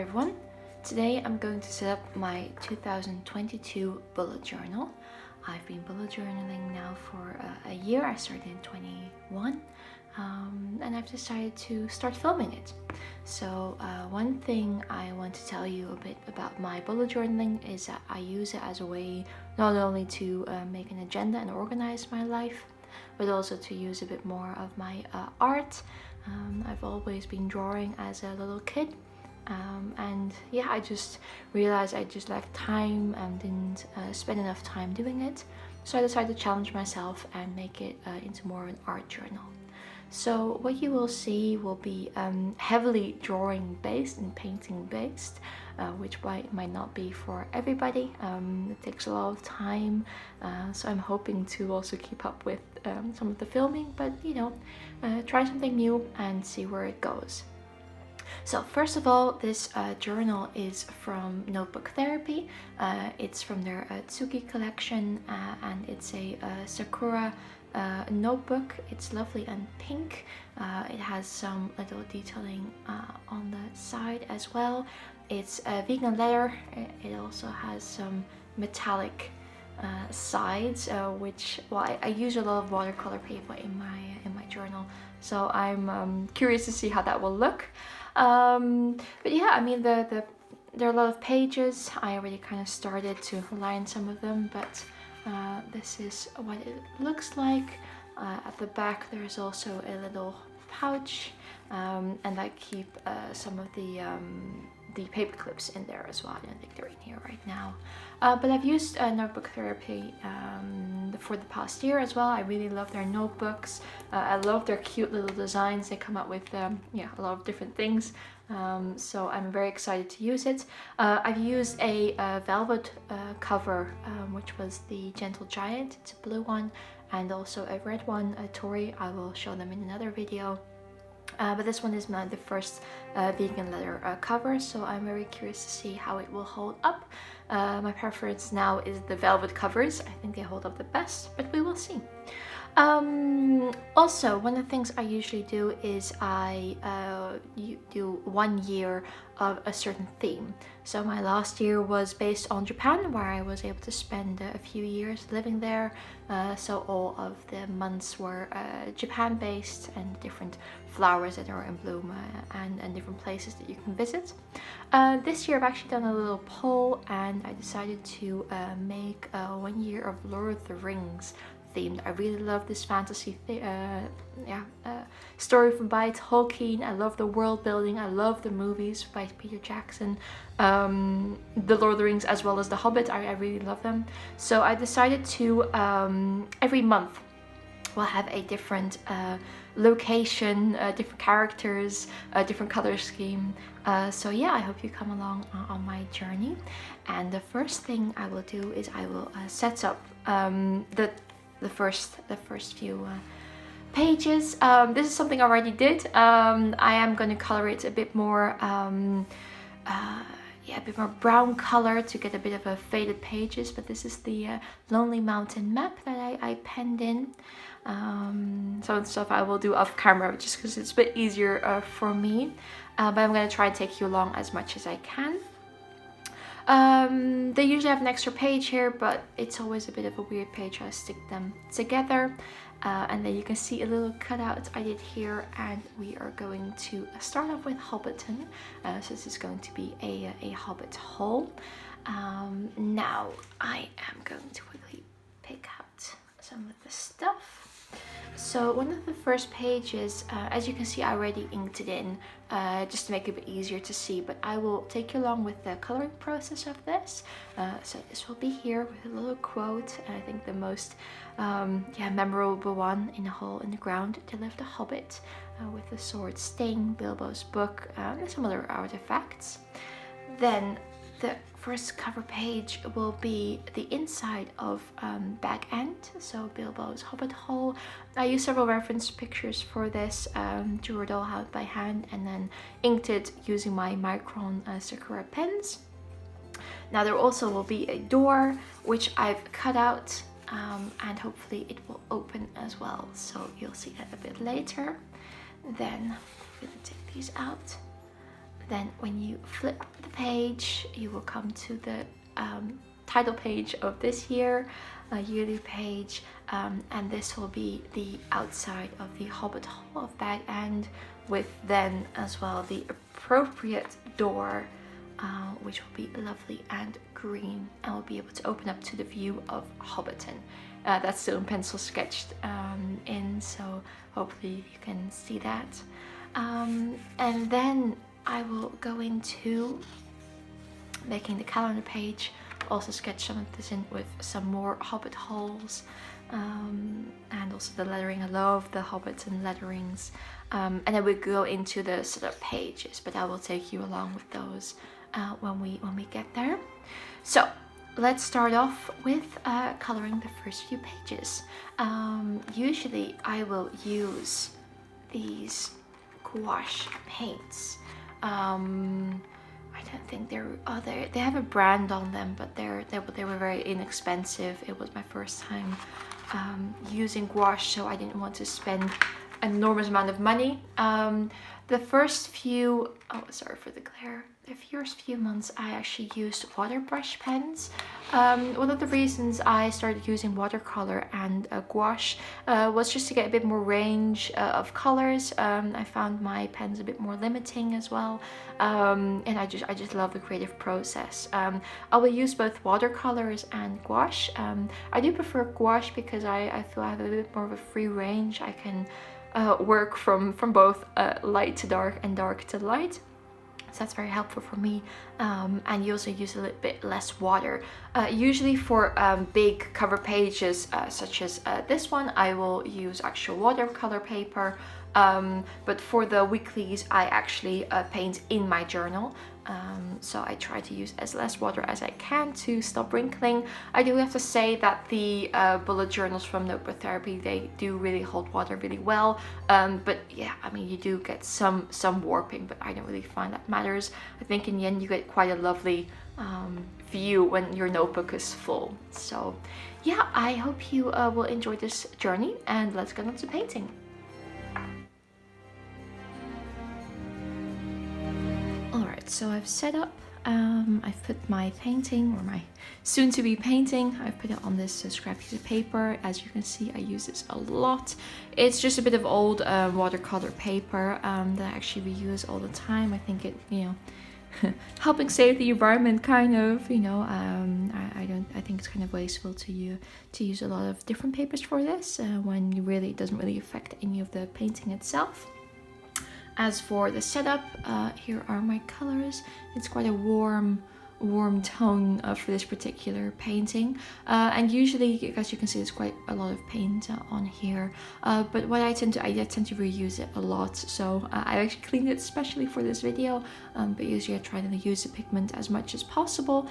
everyone. Today I'm going to set up my 2022 bullet journal. I've been bullet journaling now for a year. I started in 21 and I've decided to start filming it. So one thing I want to tell you a bit about my bullet journaling is that I use it as a way not only to make an agenda and organize my life, but also to use a bit more of my art. I've always been drawing as a little kid, and yeah, I just realized I just lacked time and didn't spend enough time doing it. So I decided to challenge myself and make it into more of an art journal. So what you will see will be heavily drawing based and painting based, which might not be for everybody. It takes a lot of time, so I'm hoping to also keep up with some of the filming, but you know, try something new and see where it goes. So first of all, this journal is from Notebook Therapy. It's from their Tsuki collection, and it's a Sakura notebook. It's lovely and pink. It has some little detailing on the side as well. It's vegan leather. It also has some metallic sides, which, well, I use a lot of watercolor paper in my journal, so I'm curious to see how that will look. But yeah, I mean, there are a lot of pages. I already kind of started to line some of them, but this is what it looks like. At the back there's also a little pouch, and I keep some of the paper clips in there as well. I don't think they're in here right now, but I've used Notebook Therapy for the past year as well. I really love their notebooks. I love their cute little designs. They come up with yeah, a lot of different things, so I'm very excited to use it. I've used a velvet cover, which was the Gentle Giant. It's a blue one, and also a red one, a Tory. I will show them in another video. But this one is the first vegan leather cover, so I'm very curious to see how it will hold up. My preference now is the velvet covers. I think they hold up the best, but we will see. Also, one of the things I usually do is I do 1 year of a certain theme. So my last year was based on Japan, where I was able to spend a few years living there. So all of the months were Japan based, and different flowers that are in bloom, and different places that you can visit. This year I've actually done a little poll, and I decided to make 1 year of Lord of the Rings themed. I really love this fantasy story by Tolkien. I love the world building. I love the movies by Peter Jackson, the Lord of the Rings as well as the Hobbit. I really love them. So I decided to every month we'll have a different location, different characters, a different color scheme. So yeah, I hope you come along on my journey. And the first thing I will do is I will set up the first few pages. This is something I already did. I am going to color it a bit more, yeah, a bit more brown color to get a bit of a faded pages. But this is the Lonely Mountain map that I penned in. Some of the stuff I will do off camera, just because it's a bit easier for me. But I'm going to try and take you along as much as I can. They usually have an extra page here, but it's always a bit of a weird page. I stick them together, and then you can see a little cutout I did here, and we are going to start off with Hobbiton. So this is going to be a Hobbit haul. Now I am going to quickly pick out some of the stuff. So one of the first pages, as you can see, I already inked it in, just to make it a bit easier to see, but I will take you along with the coloring process of this. So this will be here with a little quote. I think the most memorable one: "In a hole in the ground there lived a hobbit, with the sword sting, Bilbo's book, and some other artifacts." Then the first cover page will be the inside of Bag End, so Bilbo's Hobbit hole. I used several reference pictures for this, drew it all out by hand, and then inked it using my Micron Sakura pens. Now there also will be a door, which I've cut out, and hopefully it will open as well, so you'll see that a bit later. Then I'm gonna take these out. Then when you flip the page, you will come to the title page of this year, a yearly page, and this will be the outside of the Hobbit Hall of Bag End, with then as well the appropriate door, which will be lovely and green, and will be able to open up to the view of Hobbiton. That's still in pencil sketched in, so hopefully you can see that. And then I will go into making the calendar page, also sketch some of this in with some more Hobbit holes, and also the lettering. I love the Hobbiton letterings. And then we go into the setup pages, but I will take you along with those when we get there. So let's start off with coloring the first few pages. Usually I will use these gouache paints. I don't think they have a brand on them, but they were very inexpensive. It was my first time using gouache, so I didn't want to spend an enormous amount of money. The first few, oh sorry for the glare, the first few months I actually used water brush pens. One of the reasons I started using watercolor and gouache was just to get a bit more range of colors. I found my pens a bit more limiting as well, and I just love the creative process. I will use both watercolors and gouache. I do prefer gouache because I feel I have a bit more of a free range. I can work from both light to dark and dark to light. So that's very helpful for me, and you also use a little bit less water. Usually for big cover pages such as this one, I will use actual watercolor paper, but for the weeklies I actually paint in my journal. So I try to use as less water as I can to stop wrinkling. I do have to say that the bullet journals from Notebook Therapy, they do really hold water really well. But yeah, I mean, you do get some warping, but I don't really find that matters. I think in the end you get quite a lovely view when your notebook is full. So yeah, I hope you will enjoy this journey, and let's get on to painting. Alright, so I've set up, I've put my painting, or my soon-to-be painting, I've put it on this scrap piece of paper. As you can see, I use this a lot. It's just a bit of old watercolor paper that I actually reuse all the time. I think it, you know, helping save the environment, kind of, you know. I think it's kind of wasteful to use a lot of different papers for this when it doesn't really affect any of the painting itself. As for the setup, here are my colors. It's quite a warm tone for this particular painting, and usually, as you can see, there's quite a lot of paint on here, but what I tend to reuse it a lot, so I actually cleaned it especially for this video, but usually I try to use the pigment as much as possible,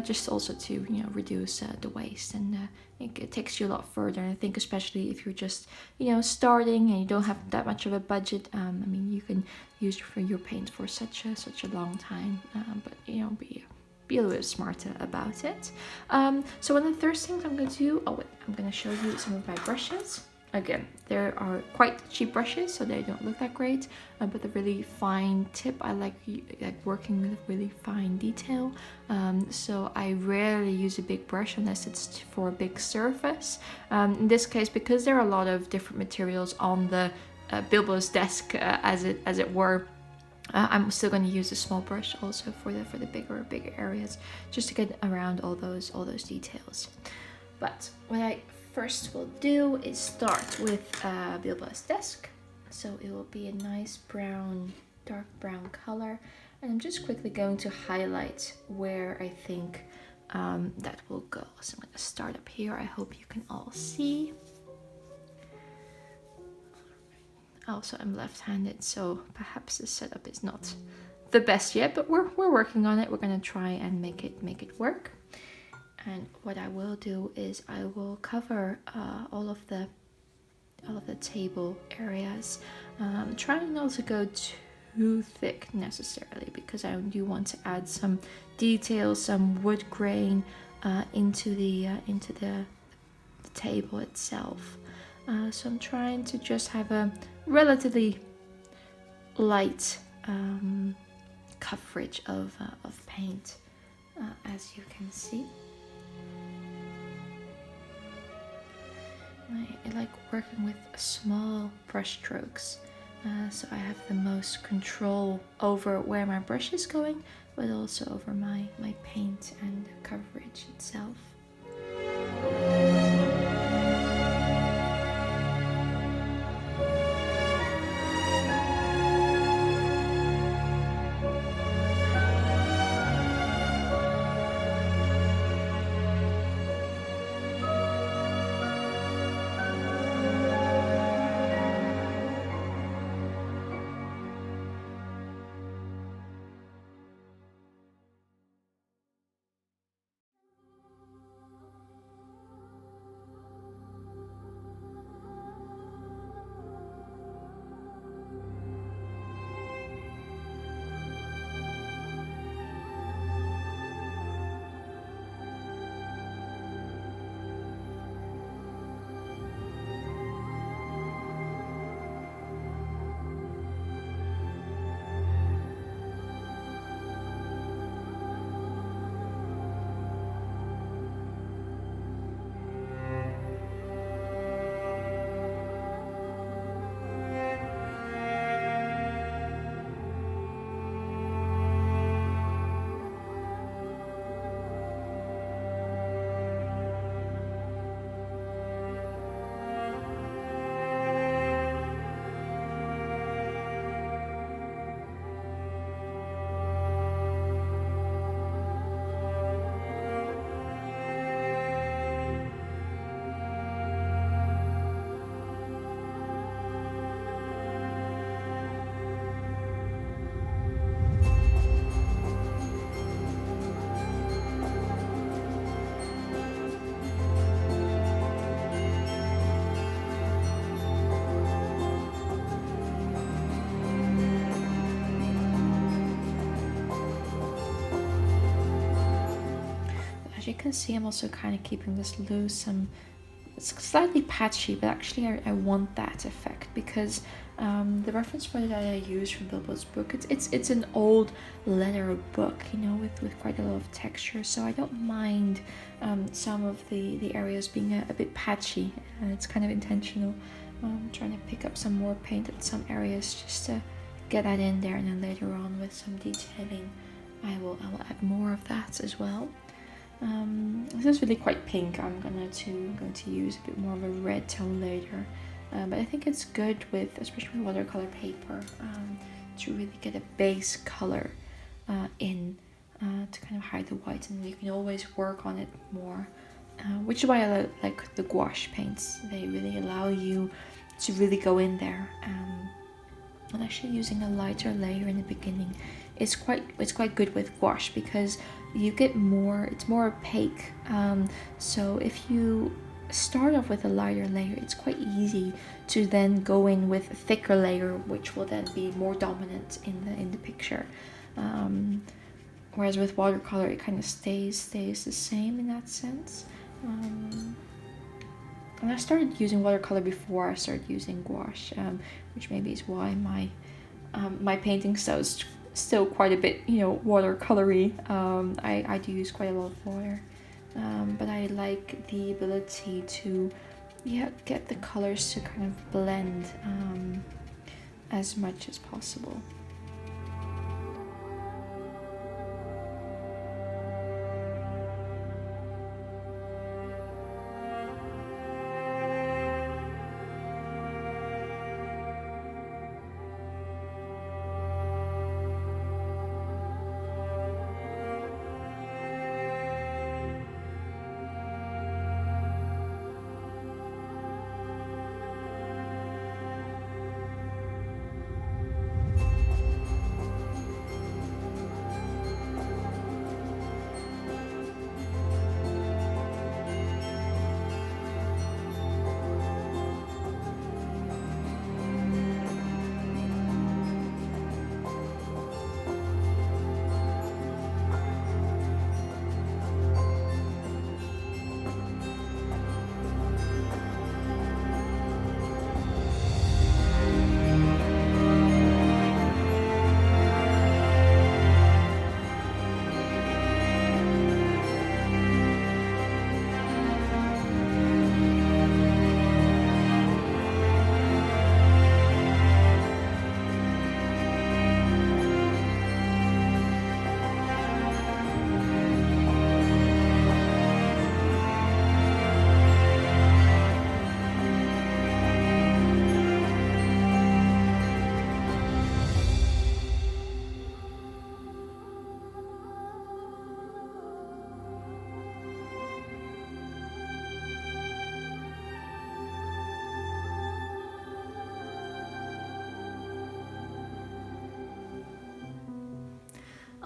just also to, you know, reduce the waste, and it takes you a lot further. And I think especially if you're just, you know, starting and you don't have that much of a budget, I mean, you can use your paint for such a long time, but you know, be a little bit smarter about it. So one of the first things I'm going to do, I'm going to show you some of my brushes. Again, there are quite cheap brushes, so they don't look that great, but the really fine tip, I like working with really fine detail. So I rarely use a big brush unless it's for a big surface. In this case, because there are a lot of different materials on the Bilbo's desk, as it were, I'm still going to use a small brush also for the bigger areas, just to get around all those details. But what I first will do is start with Bilbo's desk. So it will be a nice brown, dark brown color, and I'm just quickly going to highlight where I think that will go. So I'm going to start up here. I hope you can all see. Also, I'm left-handed, so perhaps the setup is not the best yet, but we're working on it. We're gonna try and make it work. And what I will do is I will cover all of the table areas. Trying not to go too thick necessarily, because I do want to add some detail, some wood grain into the table itself. So I'm trying to just have a relatively light coverage of paint, as you can see. I like working with small brush strokes, so I have the most control over where my brush is going, but also over my paint and coverage itself. As you can see, I'm also kind of keeping this loose. It's slightly patchy, but actually I want that effect because the reference photo that I used from Bilbo's book, it's an old leather book, you know, with quite a lot of texture. So I don't mind some of the areas being a bit patchy. It's kind of intentional. I'm trying to pick up some more paint in some areas just to get that in there, and then later on with some detailing, I will add more of that as well. This is really quite pink. I'm going to use a bit more of a red tone later, but I think it's good with, especially with watercolor paper, to really get a base color in to kind of hide the white, and you can always work on it more, which is why I like the gouache paints. They really allow you to really go in there, and actually using a lighter layer in the beginning it's quite good with gouache because you get more, it's more opaque. So if you start off with a lighter layer, it's quite easy to then go in with a thicker layer, which will then be more dominant in the picture. Whereas with watercolor, it kind of stays the same in that sense. And I started using watercolor before I started using gouache, which maybe is why my painting style is still quite a bit, you know, watercolory. I do use quite a lot of water, but I like the ability to get the colors to kind of blend as much as possible.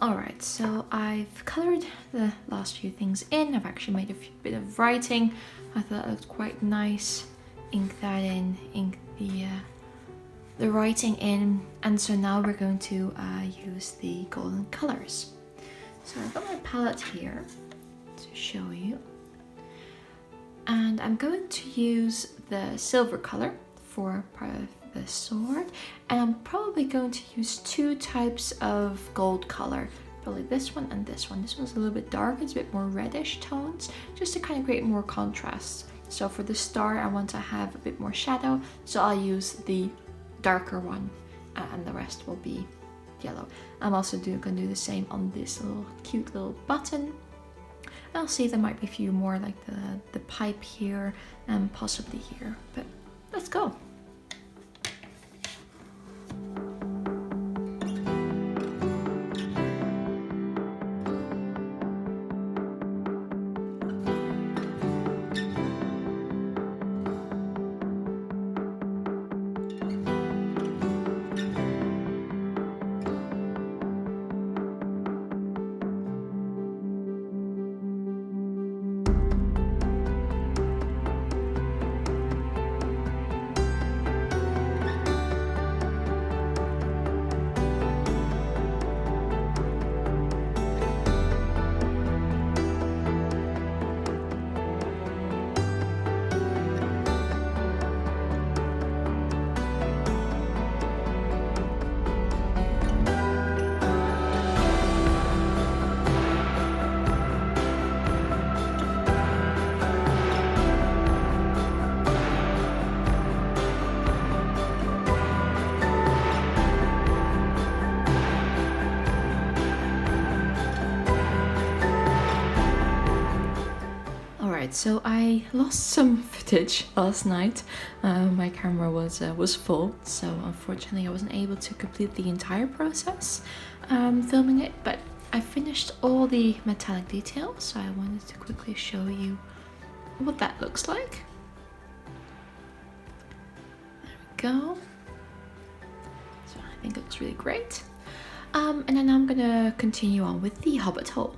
Alright, so I've colored the last few things in. I've actually made a bit of writing. I thought it looked quite nice. Ink that in, ink the writing in, and so now we're going to use the golden colors. So I've got my palette here to show you, and I'm going to use the silver color for part of the sword, and I'm probably going to use two types of gold color, probably this one and this one. This one's a little bit dark, it's a bit more reddish tones, just to kind of create more contrast. So for the star I want to have a bit more shadow, so I'll use the darker one, and the rest will be yellow. I'm also going to do the same on this little cute little button. I'll see there might be a few more, like the pipe here and possibly here, but let's go. So I lost some footage last night. My camera was full, so unfortunately I wasn't able to complete the entire process filming it, but I finished all the metallic details, so I wanted to quickly show you what that looks like. There we go. So I think it looks really great. And then I'm gonna continue on with the Hobbit hole.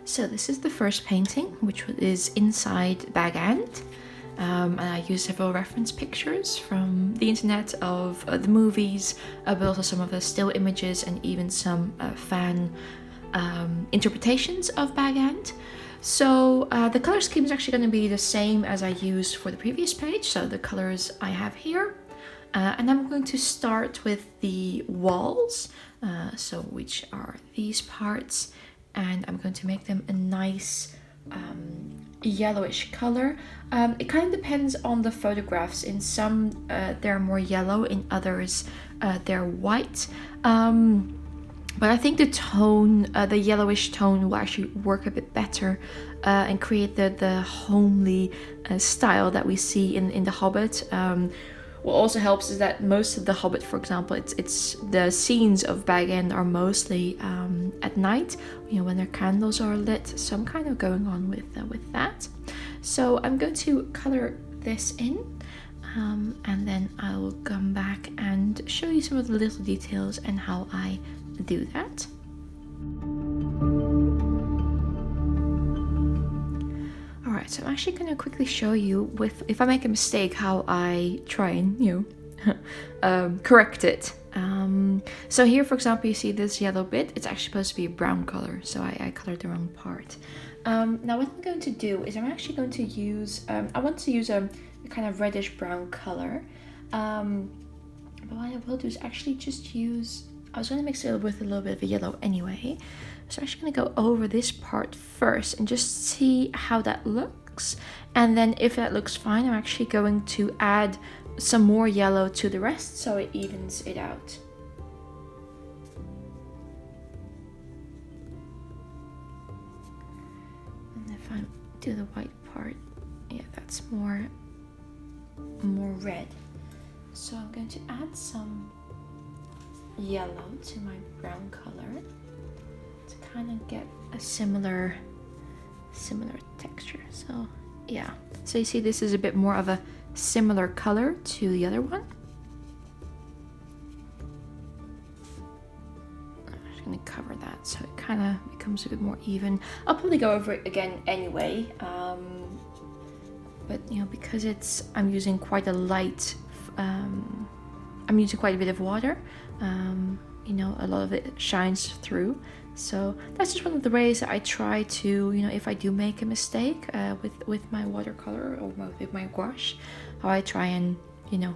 So this is the first painting, which is inside Bag End. And I used several reference pictures from the internet of the movies, but also some of the still images and even some fan interpretations of Bag End. So the color scheme is actually going to be the same as I used for the previous page, so the colors I have here. And I'm going to start with the walls, so which are these parts. And I'm going to make them a nice yellowish color. It kind of depends on the photographs. In some they're more yellow, in others they're white. But I think the tone, the yellowish tone, will actually work a bit better and create the homely style that we see in The Hobbit. What also helps is that most of The Hobbit, for example, it's the scenes of Bag End are mostly at night, you know, when their candles are lit. So I'm kind of going on with that. So I'm going to color this in, and then I will come back and show you some of the little details and how I do that. Alright, so I'm actually going to quickly show you if I make a mistake how I try and, correct it. So here, for example, you see this yellow bit, it's actually supposed to be a brown color, so I colored the wrong part. Now what I'm going to do is I'm actually going to use, I want to use a kind of reddish brown color, but what I will do is actually just use, I was going to mix it with a little bit of a yellow anyway. So I'm actually going to go over this part first and just see how that looks. And then if that looks fine, I'm actually going to add some more yellow to the rest so it evens it out. And if I do the white part, yeah, that's more red. So I'm going to add some yellow to my brown color to kind of get a similar texture. So yeah, so you see this is a bit more of a similar color to the other one. going to cover that so it kind of becomes a bit more even. I'll probably go over it again anyway, but you know, because I'm using quite a light, I'm using quite a bit of water, you know, a lot of it shines through. So that's just one of the ways that I try to, you know, if I do make a mistake with my watercolor or with my gouache, how I try and, you know,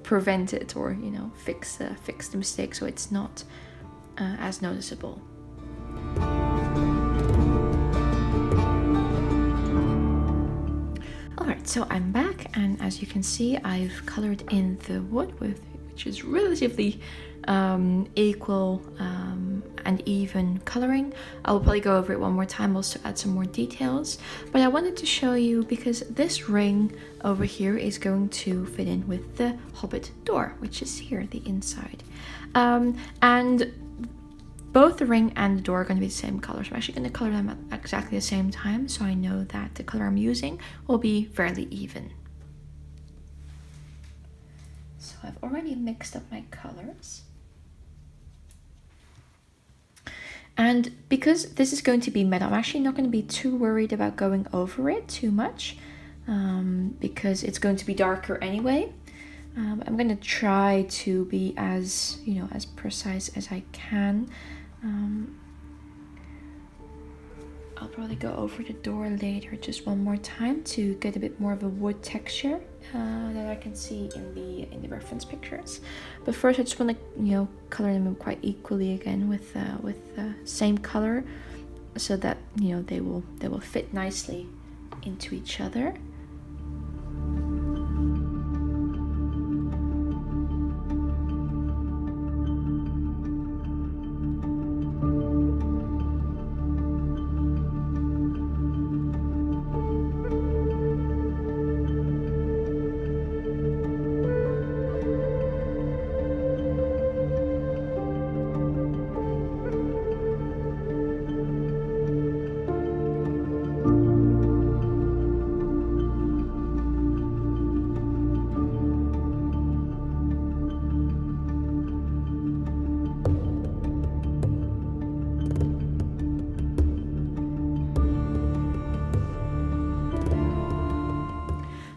prevent it, or, you know, fix the mistake so it's not as noticeable. Alright, so I'm back, and as you can see, I've colored in the wood, which is relatively equal and even coloring. I'll probably go over it one more time also to add some more details, but I wanted to show you because this ring over here is going to fit in with the Hobbit door, which is here, the inside, and both the ring and the door are going to be the same color. So I'm actually going to color them at exactly the same time, so I know that the color I'm using will be fairly even. So I've already mixed up my colors. And because this is going to be metal, I'm actually not going to be too worried about going over it too much, because it's going to be darker anyway. I'm going to try to be as, you know, as precise as I can. I'll probably go over the door later just one more time to get a bit more of a wood texture that I can see in the reference pictures. But first, I just want to, you know, color them quite equally again with the same color, so that, you know, they will fit nicely into each other.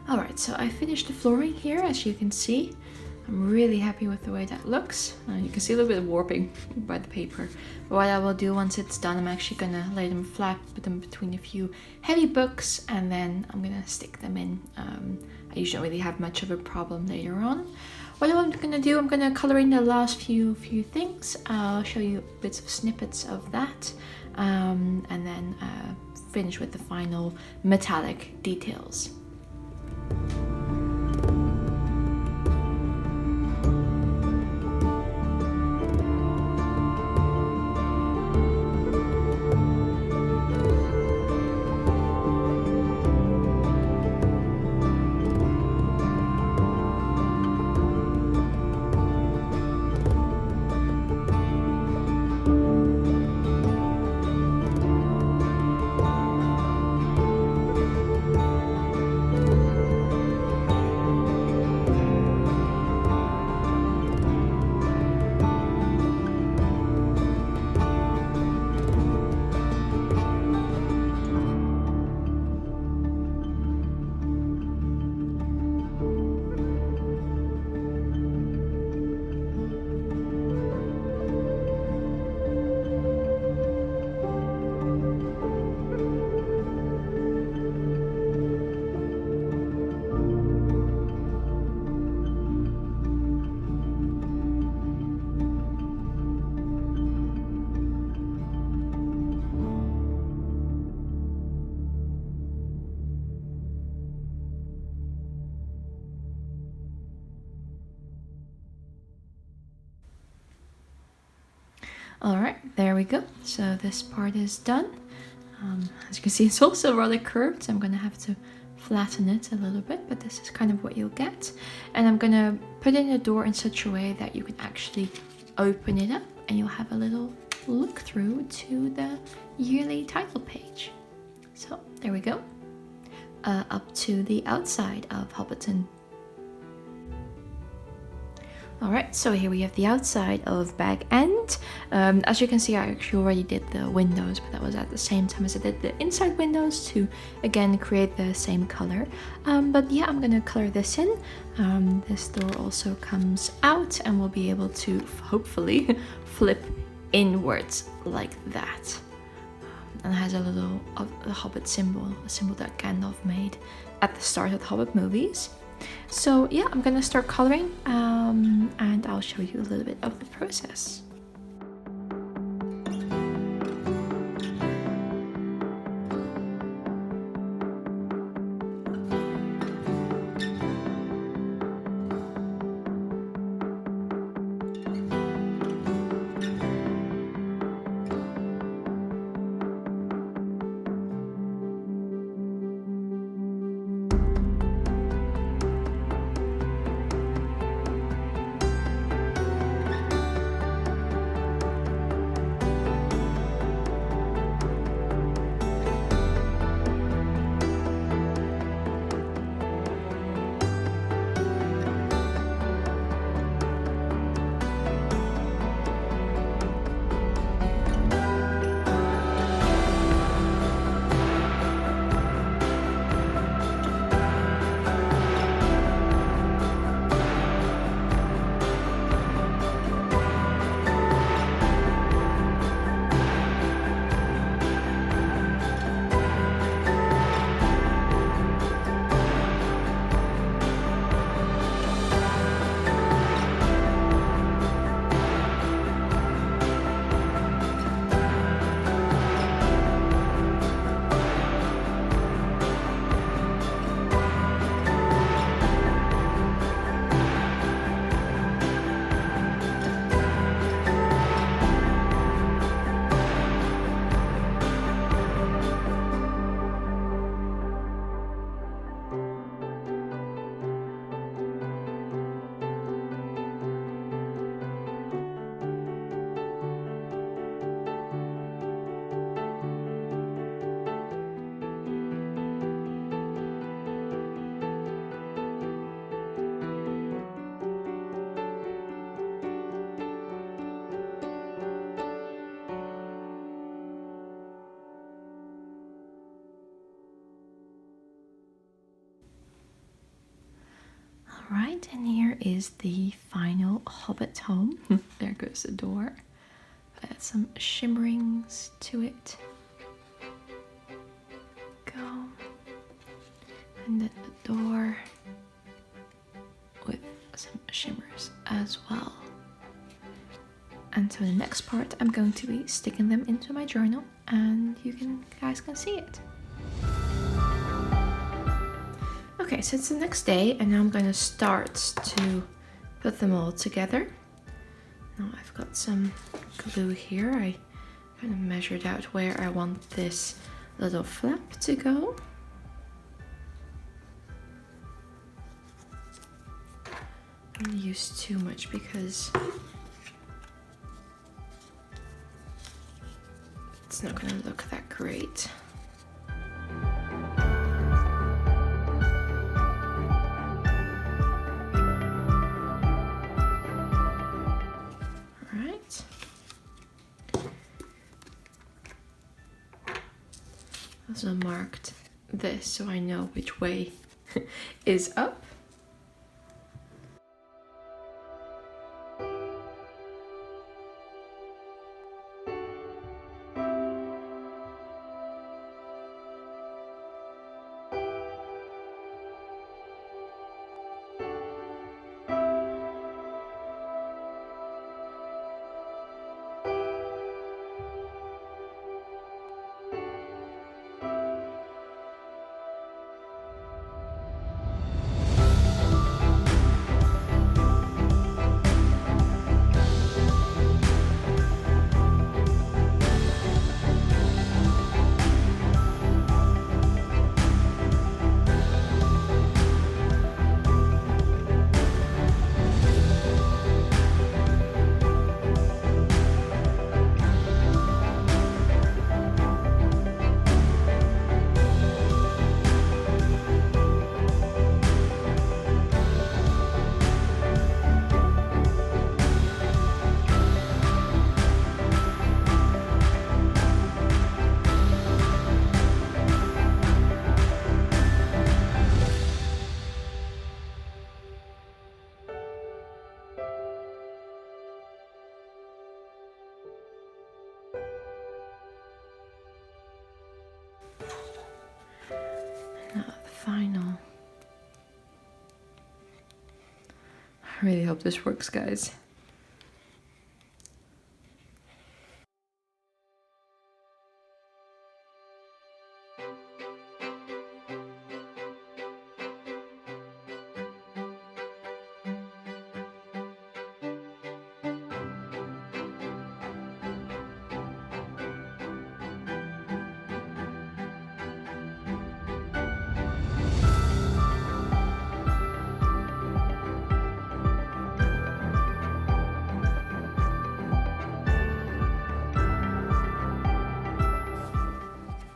Alright, so I finished the flooring here, as you can see. I'm really happy with the way that looks. You can see a little bit of warping by the paper. But what I will do once it's done, I'm actually going to lay them flat, put them between a few heavy books, and then I'm going to stick them in. I usually don't really have much of a problem later on. What I'm going to do, I'm going to color in the last few things. I'll show you bits of snippets of that, and then finish with the final metallic details. Alright, there we go. So this part is done. As you can see, it's also rather curved, so I'm going to have to flatten it a little bit, but this is kind of what you'll get. And I'm going to put in the door in such a way that you can actually open it up and you'll have a little look through to the yearly title page. So there we go. Up to the outside of Hobbiton. Alright, so here we have the outside of Bag End. As you can see, I actually already did the windows, but that was at the same time as I did the inside windows to, again, create the same color. But yeah, I'm gonna color this in. This door also comes out and we'll be able to, hopefully, flip inwards like that. And it has a little a Hobbit symbol, a symbol that Gandalf made at the start of the Hobbit movies. So yeah, I'm gonna start coloring and I'll show you a little bit of the process. Alright, and here is the final Hobbit home. There goes the door. Add some shimmerings to it. Go. And then the door with some shimmers as well. And so the next part, I'm going to be sticking them into my journal and you guys can see it. Okay, so it's the next day and now I'm going to start to put them all together. Now I've got some glue here. I kind of measured out where I want this little flap to go. I don't use too much because it's not going to look that great. Also marked this so I know which way is up. final. I really hope this works, guys.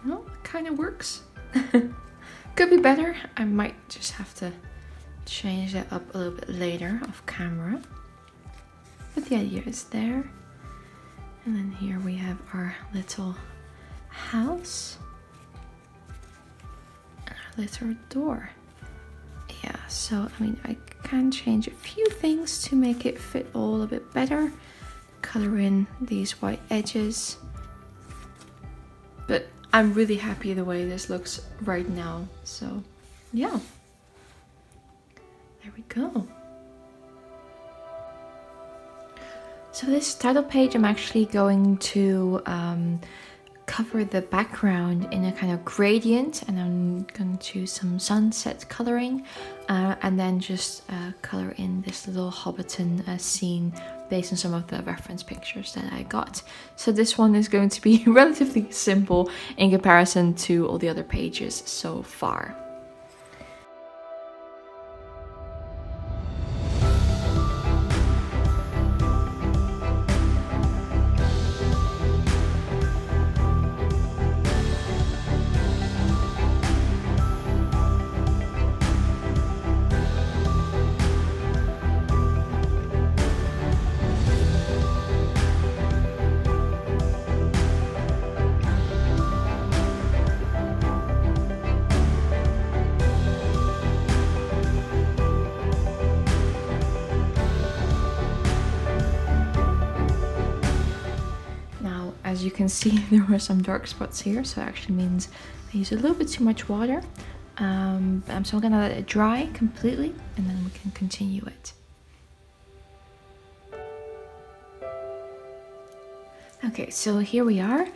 Well, it kind of works. Could be better. I might just have to change that up a little bit later off camera. But the idea is there. And then here we have our little house and our little door. Yeah, so I mean, I can change a few things to make it fit all a bit better. Color in these white edges. But I'm really happy the way this looks right now. So yeah, there we go. So this title page, I'm actually going to cover the background in a kind of gradient, and I'm going to choose some sunset coloring and then just color in this little Hobbiton scene based on some of the reference pictures that I got. So this one is going to be relatively simple in comparison to all the other pages so far. As you can see, there were some dark spots here, so it actually means I use a little bit too much water. So I'm gonna let it dry completely, and then we can continue it. Okay, so here we are.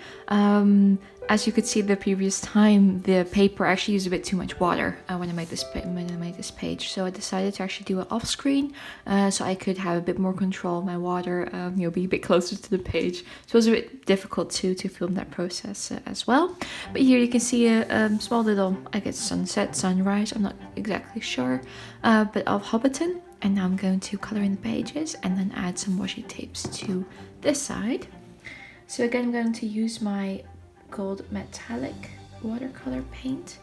As you could see the previous time, the paper actually used a bit too much water when I made this page. So I decided to actually do it off screen, so I could have a bit more control of my water, be a bit closer to the page. So it was a bit difficult to film that process as well. But here you can see a small little, I guess, sunset, sunrise, I'm not exactly sure, but of Hobbiton. And now I'm going to color in the pages and then add some washi tapes to this side. So again, I'm going to use my gold metallic watercolor paint.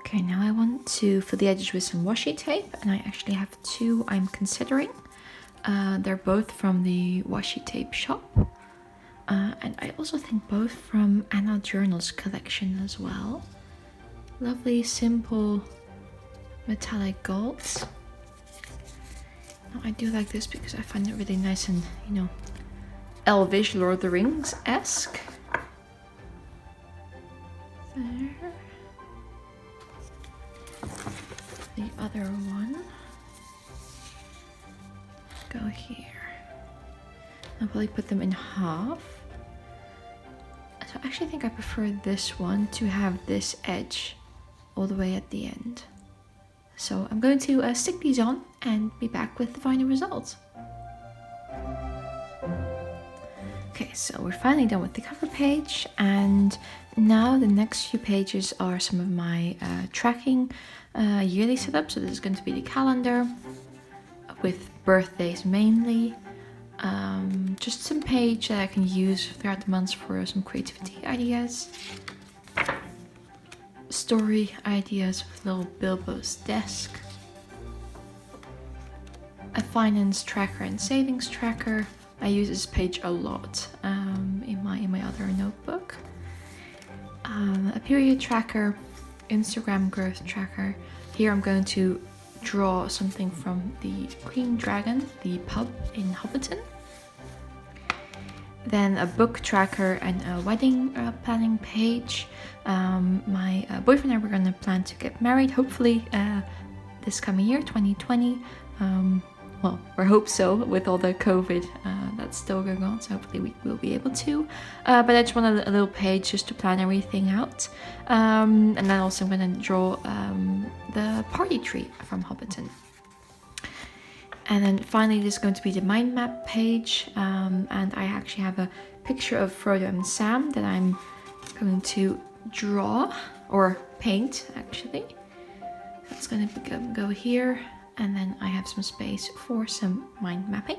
Okay, now I want to fill the edges with some washi tape, and I actually have two I'm considering. They're both from the washi tape shop, and I also think both from Anna Journal's collection as well. Lovely, simple metallic golds. Now, I do like this because I find it really nice and, elvish, Lord of the Rings-esque. There. The other one. Go here. I'll probably put them in half. So I actually think I prefer this one to have this edge all the way at the end. So I'm going to stick these on and be back with the final results. Okay, so we're finally done with the cover page, and now the next few pages are some of my tracking yearly setup. So this is going to be the calendar with birthdays mainly. Just some page that I can use throughout the months for some creativity ideas. Story ideas with little Bilbo's desk. A finance tracker and savings tracker. I use this page a lot in my other notebook. A period tracker, Instagram growth tracker. Here I'm going to draw something from the Green Dragon, the pub in Hobbiton. Then a book tracker and a wedding planning page. My boyfriend and I were going to plan to get married, hopefully this coming year, 2020. Well, we hope so, with all the COVID that's still going on, so hopefully we will be able to. But I just want a little page just to plan everything out. And then also I'm going to draw the party tree from Hobbiton. And then finally, this is going to be the mind map page. And I actually have a picture of Frodo and Sam that I'm going to draw, or paint actually. That's going to go here. And then I have some space for some mind mapping.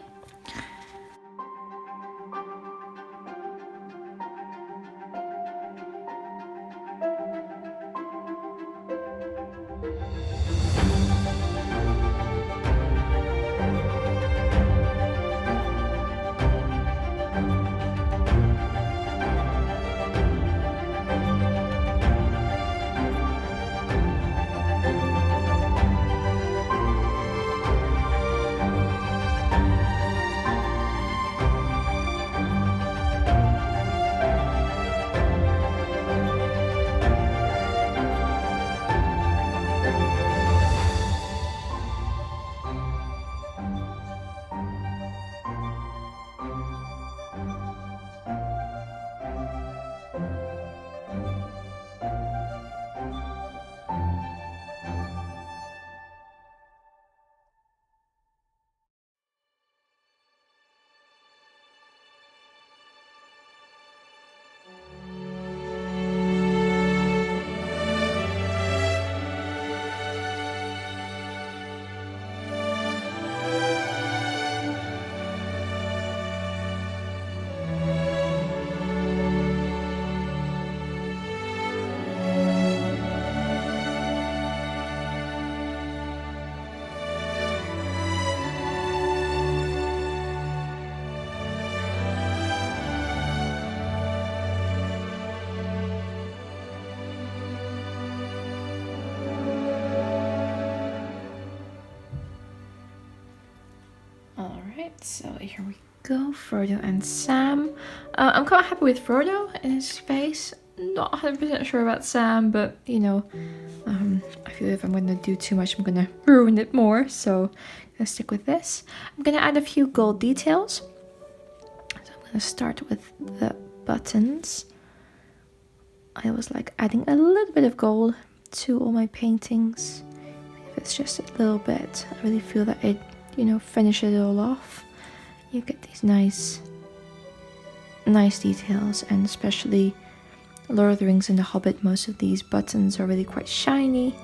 So here we go, Frodo and Sam. I'm quite happy with Frodo in his face. Not 100% sure about Sam, but you know, I feel if I'm going to do too much, I'm going to ruin it more. So I'm going to stick with this. I'm going to add a few gold details. So I'm going to start with the buttons. I always like adding a little bit of gold to all my paintings. If it's just a little bit, I really feel that it, you know, finishes it all off. You get these nice details, and especially Lord of the Rings and The Hobbit, most of these buttons are really quite shiny.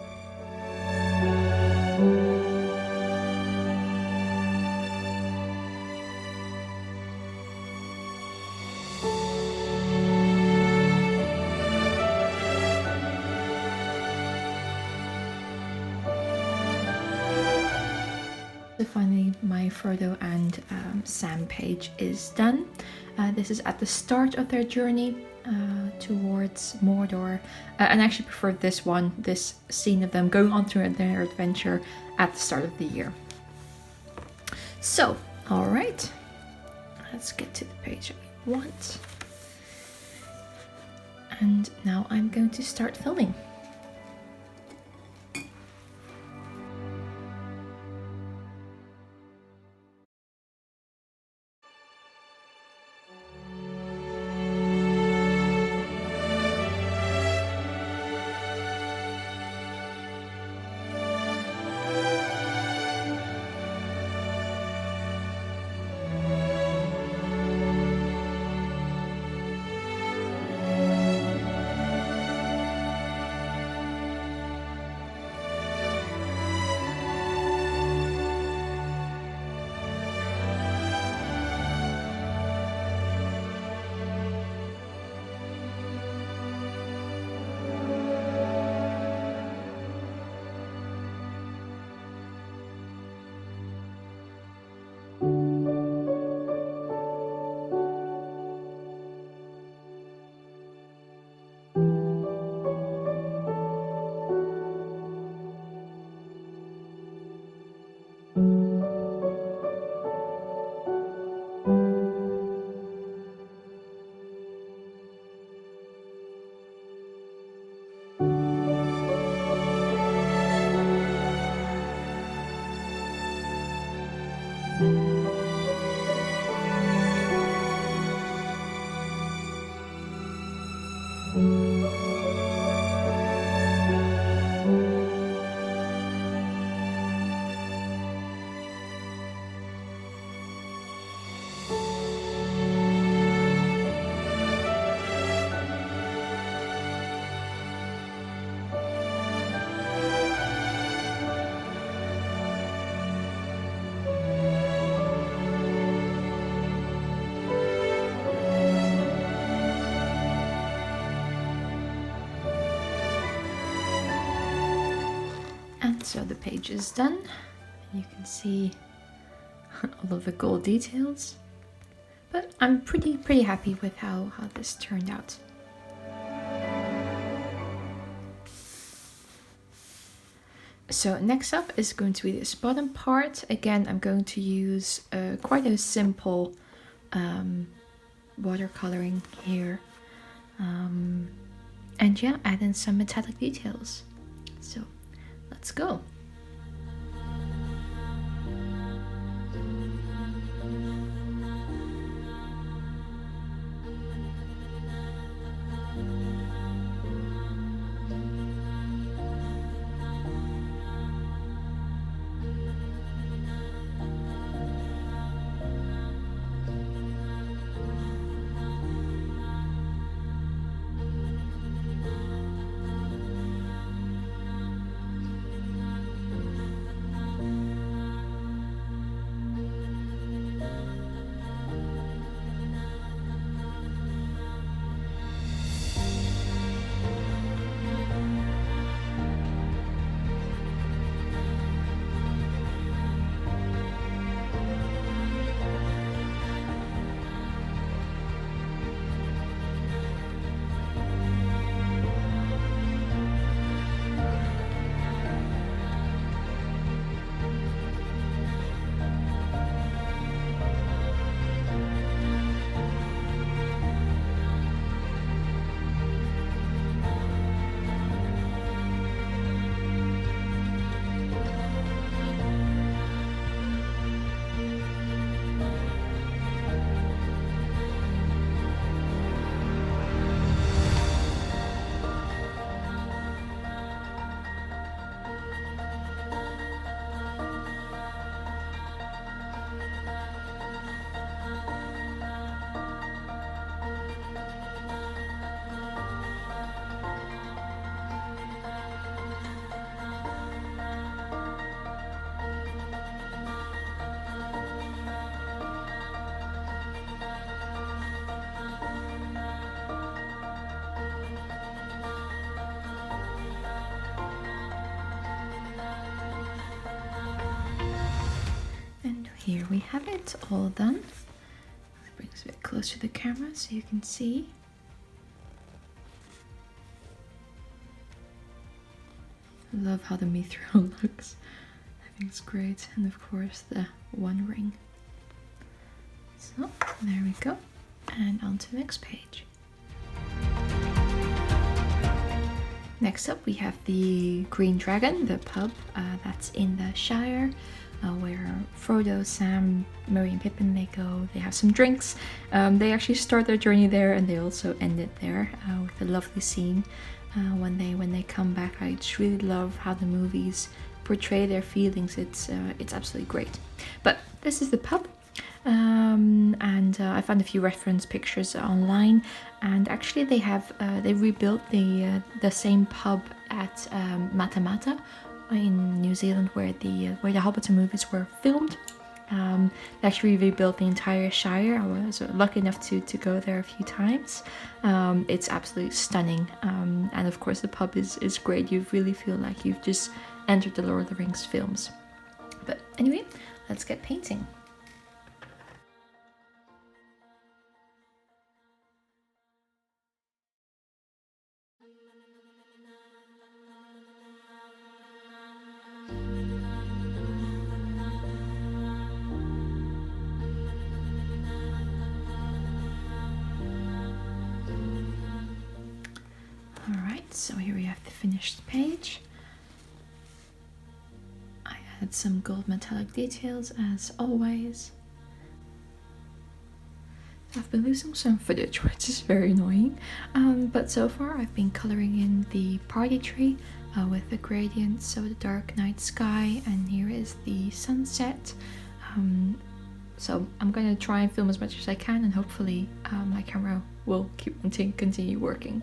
So finally, my Frodo and Sam page is done. This is at the start of their journey towards Mordor, and I actually prefer this scene of them going on through their adventure at the start of the year. So, alright, let's get to the page I want. And now I'm going to start filming. And so the page is done. You can see all of the gold details. But I'm pretty happy with how this turned out. So next up is going to be this bottom part. Again, I'm going to use quite a simple watercoloring here. And yeah, add in some metallic details. So let's go. Here we have it all done. I'll bring this a bit closer to the camera so you can see. I love how the mithril looks. I think it's great. And of course the one ring. So there we go. And on to the next page. Next up we have the Green Dragon, the pub that's in the Shire. Where Frodo, Sam, Merry and Pippin, they go, they have some drinks. They actually start their journey there and they also end it there with a lovely scene when they come back. I just really love how the movies portray their feelings. It's absolutely great. But this is the pub. I found a few reference pictures online, and actually they rebuilt the same pub at Matamata in New Zealand, where the Hobbit movies were filmed. They actually rebuilt the entire Shire. I was lucky enough to go there a few times. It's absolutely stunning, and of course the pub is great. You really feel like you've just entered the Lord of the Rings films. But anyway, let's get painting. So here we have the finished page. I added some gold metallic details as always. I've been losing some footage, which is very annoying, but so far I've been coloring in the party tree with the gradients, so the dark night sky, and here is the sunset. So I'm gonna try and film as much as I can, and hopefully my camera will continue working.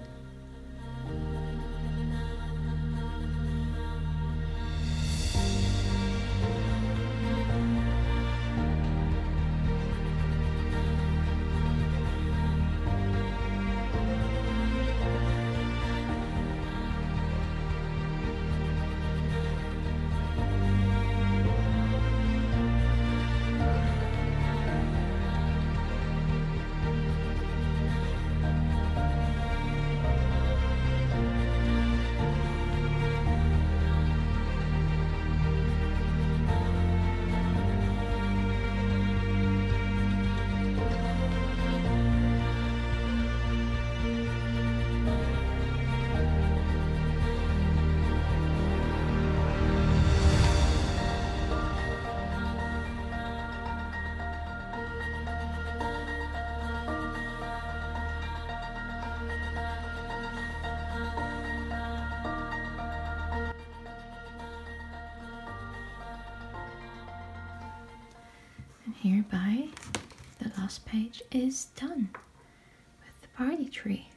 And hereby, the last page is done with the party tree.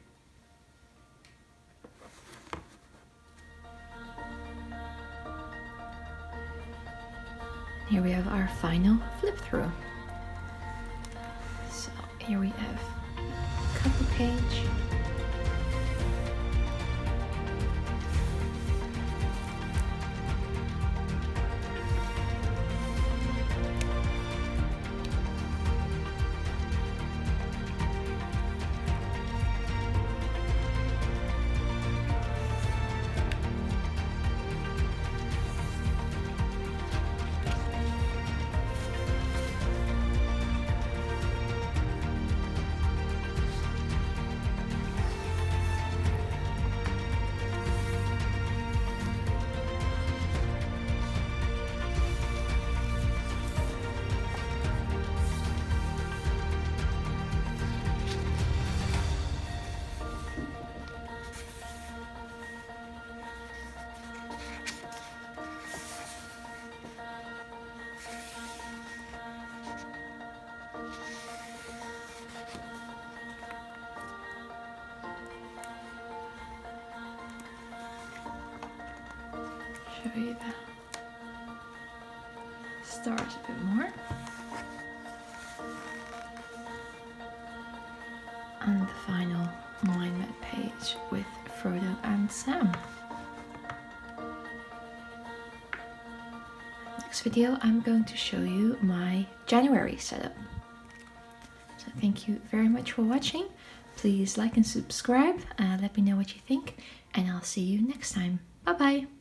Here we have our final flip through. So here we have cover page. Show you the stars a bit more. And the final mind map page with Frodo and Sam. Next video I'm going to show you my January setup. So thank you very much for watching. Please like and subscribe, let me know what you think, and I'll see you next time. Bye bye!